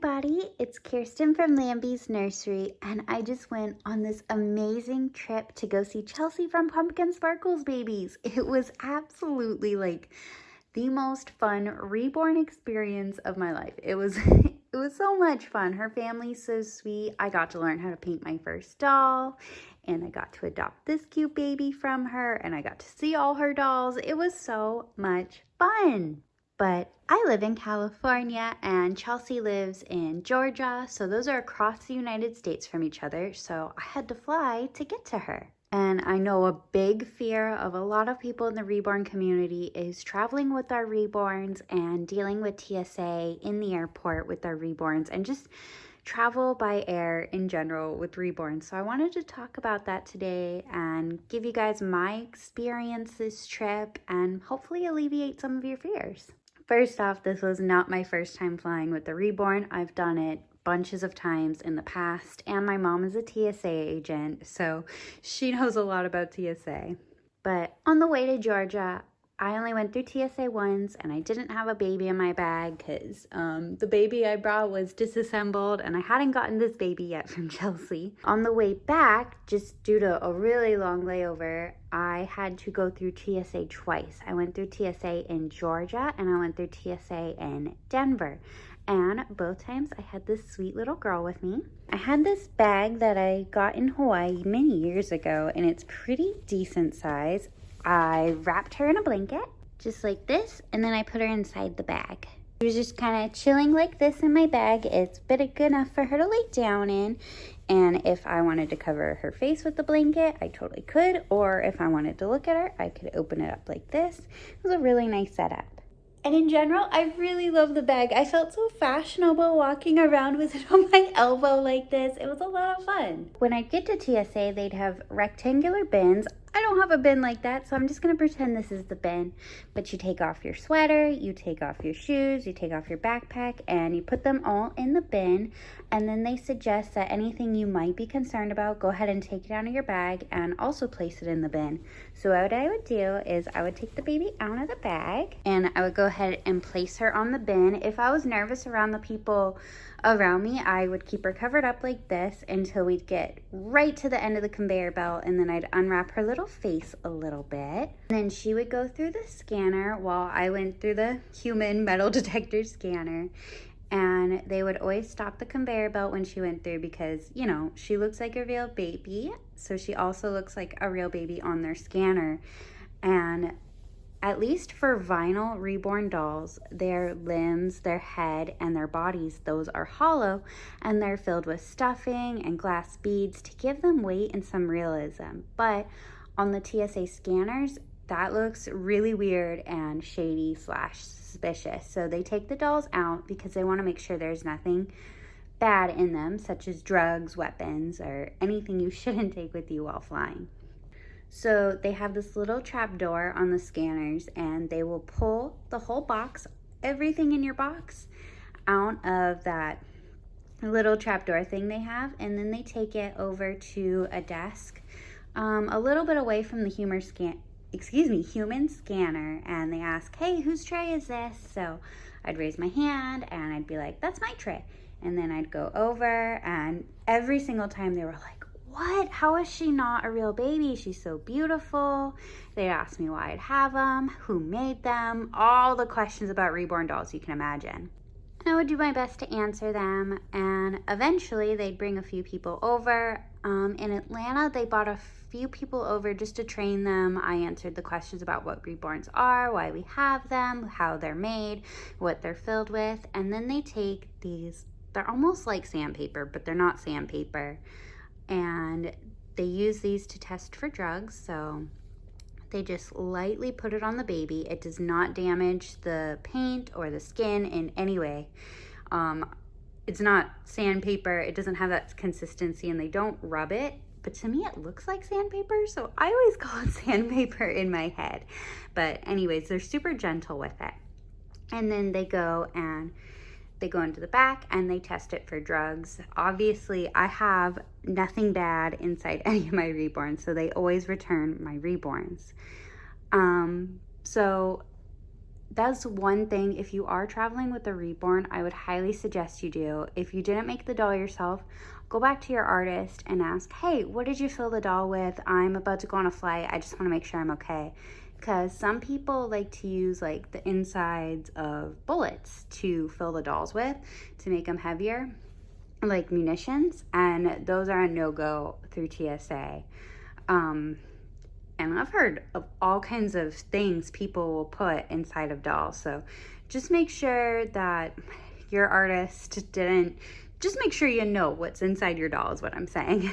everybody, it's Kiersten from Lambie's Nursery, and I just went on this amazing trip to go see Chelsea from Pumpkin Sparkles Babies. It was absolutely like the most fun reborn experience of my life. It was it was so much fun. Her family's so sweet. I got to learn how to paint my first doll, and I got to adopt this cute baby from her, and I got to see all her dolls. It was so much fun. But I live in California and Chelsea lives in Georgia, so those are across the United States from each other, so I had to fly to get to her. And I know a big fear of a lot of people in the reborn community is traveling with our reborns and dealing with TSA in the airport with our reborns and just travel by air in general with reborns. So I wanted to talk about that today and give you guys my experience this trip and hopefully alleviate some of your fears. First off, this was not my first time flying with the reborn. I've done it bunches of times in the past, and my mom is a TSA agent, so she knows a lot about TSA. But on the way to Georgia, I only went through TSA once, and I didn't have a baby in my bag because the baby I brought was disassembled, and I hadn't gotten this baby yet from Chelsea. On the way back, just due to a really long layover, I had to go through TSA twice. I went through TSA in Georgia, and I went through TSA in Denver. And both times I had this sweet little girl with me. I had this bag that I got in Hawaii many years ago, and it's pretty decent size. I wrapped her in a blanket, just like this, and then I put her inside the bag. She was just kind of chilling like this in my bag. It's big enough for her to lay down in, and if I wanted to cover her face with the blanket, I totally could, or if I wanted to look at her, I could open it up like this. It was a really nice setup. And in general, I really love the bag. I felt so fashionable walking around with it on my elbow like this. It was a lot of fun. When I get to TSA, they'd have rectangular bins. I don't have a bin like that, so I'm just gonna pretend this is the bin. But you take off your sweater, you take off your shoes, you take off your backpack, and you put them all in the bin. And then they suggest that anything you might be concerned about, go ahead and take it out of your bag and also place it in the bin. So what I would do is I would take the baby out of the bag and I would go ahead and place her on the bin. If I was nervous around the people around me, I would keep her covered up like this until we'd get right to the end of the conveyor belt, and then I'd unwrap her little face a little bit. And then she would go through the scanner while I went through the human metal detector scanner. And they would always stop the conveyor belt when she went through because, you know, she looks like a real baby. So she also looks like a real baby on their scanner. And at least for vinyl reborn dolls, their limbs, their head, and their bodies, those are hollow, and they're filled with stuffing and glass beads to give them weight and some realism. But on the TSA scanners, that looks really weird and shady / suspicious. So they take the dolls out because they want to make sure there's nothing bad in them, such as drugs, weapons, or anything you shouldn't take with you while flying. So they have this little trap door on the scanners, and they will pull the whole box, everything in your box, out of that little trapdoor thing they have, and then they take it over to a desk a little bit away from the human scanner, and they ask, hey, whose tray is this? So I'd raise my hand and I'd be like, that's my tray. And then I'd go over, and every single time they were like, what? How is she not a real baby? She's so beautiful. They'd ask me why I'd have them, who made them, all the questions about reborn dolls you can imagine. And I would do my best to answer them, and eventually they'd bring a few people over. In Atlanta, they brought a few people over just to train them. I answered the questions about what reborns are, why we have them, how they're made, what they're filled with, and then they take these, they're almost like sandpaper, but they're not sandpaper, and they use these to test for drugs. So they just lightly put it on the baby. It does not damage the paint or the skin in any way. It's not sandpaper. It doesn't have that consistency, and they don't rub it. But to me, it looks like sandpaper, so I always call it sandpaper in my head. But anyways, they're super gentle with it. And then they go into the back and they test it for drugs. Obviously, I have nothing bad inside any of my reborns, so they always return my reborns. So that's one thing, if you are traveling with a Reborn, I would highly suggest you do. If you didn't make the doll yourself, go back to your artist and ask, hey, what did you fill the doll with? I'm about to go on a flight. I just want to make sure I'm okay. Because some people like to use like the insides of bullets to fill the dolls with to make them heavier, like munitions, and those are a no-go through TSA. And I've heard of all kinds of things people will put inside of dolls. So just make sure that your artist didn't, just make sure you know what's inside your doll is what I'm saying.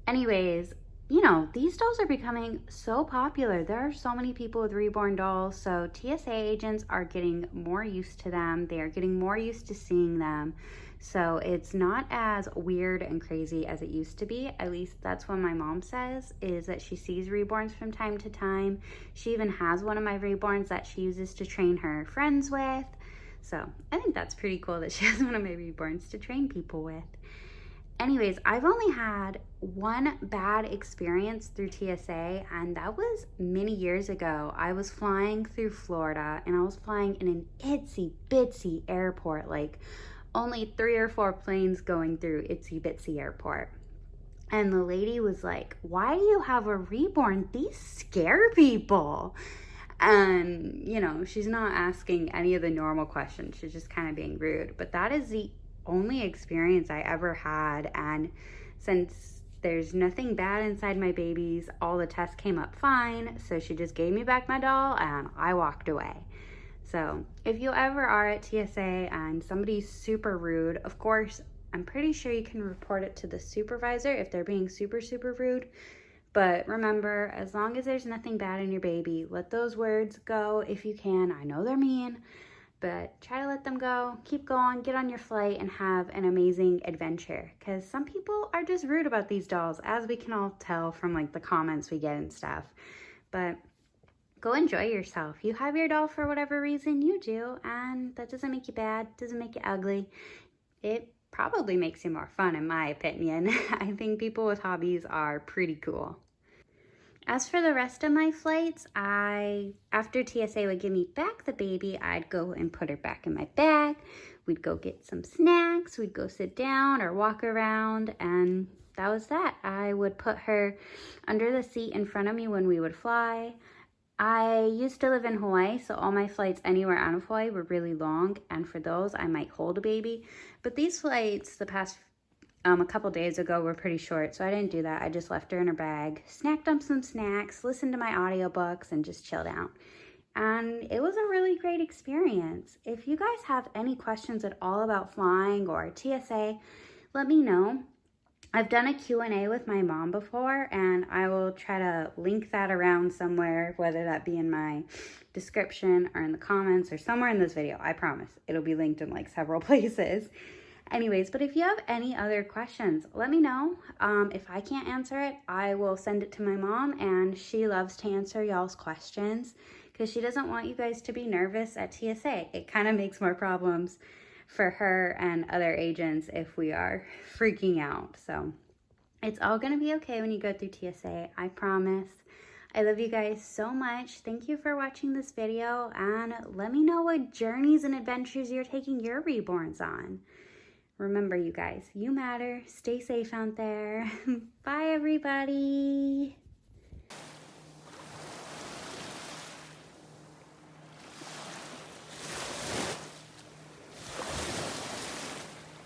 Anyways, you know, these dolls are becoming so popular. There are so many people with Reborn dolls. So TSA agents are getting more used to them. They are getting more used to seeing them. So it's not as weird and crazy as it used to be. At least that's what my mom says, is that she sees Reborns from time to time. She even has one of my Reborns that she uses to train her friends with. So I think that's pretty cool that she has one of my Reborns to train people with. Anyways, I've only had one bad experience through TSA, and that was many years ago. I was flying through Florida, and I was flying in an itsy bitsy airport, like only 3 or 4 planes going through itsy bitsy airport. And the lady was like, why do you have a Reborn? These scare people. And, you know, she's not asking any of the normal questions. She's just kind of being rude. But that is the only experience I ever had. And since there's nothing bad inside my babies, all the tests came up fine. So she just gave me back my doll and I walked away. So if you ever are at TSA and somebody's super rude, of course, I'm pretty sure you can report it to the supervisor if they're being super, super rude. But remember, as long as there's nothing bad in your baby, let those words go if you can. I know they're mean, but try to let them go. Keep going, get on your flight, and have an amazing adventure. Because some people are just rude about these dolls, as we can all tell from like the comments we get and stuff. But go enjoy yourself. You have your doll for whatever reason you do, and that doesn't make you bad, doesn't make you ugly. It probably makes you more fun, in my opinion. I think people with hobbies are pretty cool. As for the rest of my flights, after TSA would give me back the baby, I'd go and put her back in my bag. We'd go get some snacks, we'd go sit down or walk around, and that was that. I would put her under the seat in front of me when we would fly. I used to live in Hawaii, so all my flights anywhere out of Hawaii were really long, and for those, I might hold a baby. But these flights, the past a couple days ago, were pretty short, so I didn't do that. I just left her in her bag, snacked on some snacks, listened to my audiobooks, and just chilled out. And it was a really great experience. If you guys have any questions at all about flying or TSA, let me know. I've done a Q&A with my mom before, and I will try to link that around somewhere, whether that be in my description or in the comments or somewhere in this video. I promise it'll be linked in like several places. Anyways, but if you have any other questions, let me know. If I can't answer it, I will send it to my mom, and she loves to answer y'all's questions because she doesn't want you guys to be nervous at TSA. It kind of makes more problems for her and other agents if we are freaking out. So it's all gonna be okay when you go through TSA, I promise. I love you guys so much. Thank you for watching this video, and let me know what journeys and adventures you're taking your Reborns on. Remember, you guys, you matter. Stay safe out there. Bye, everybody.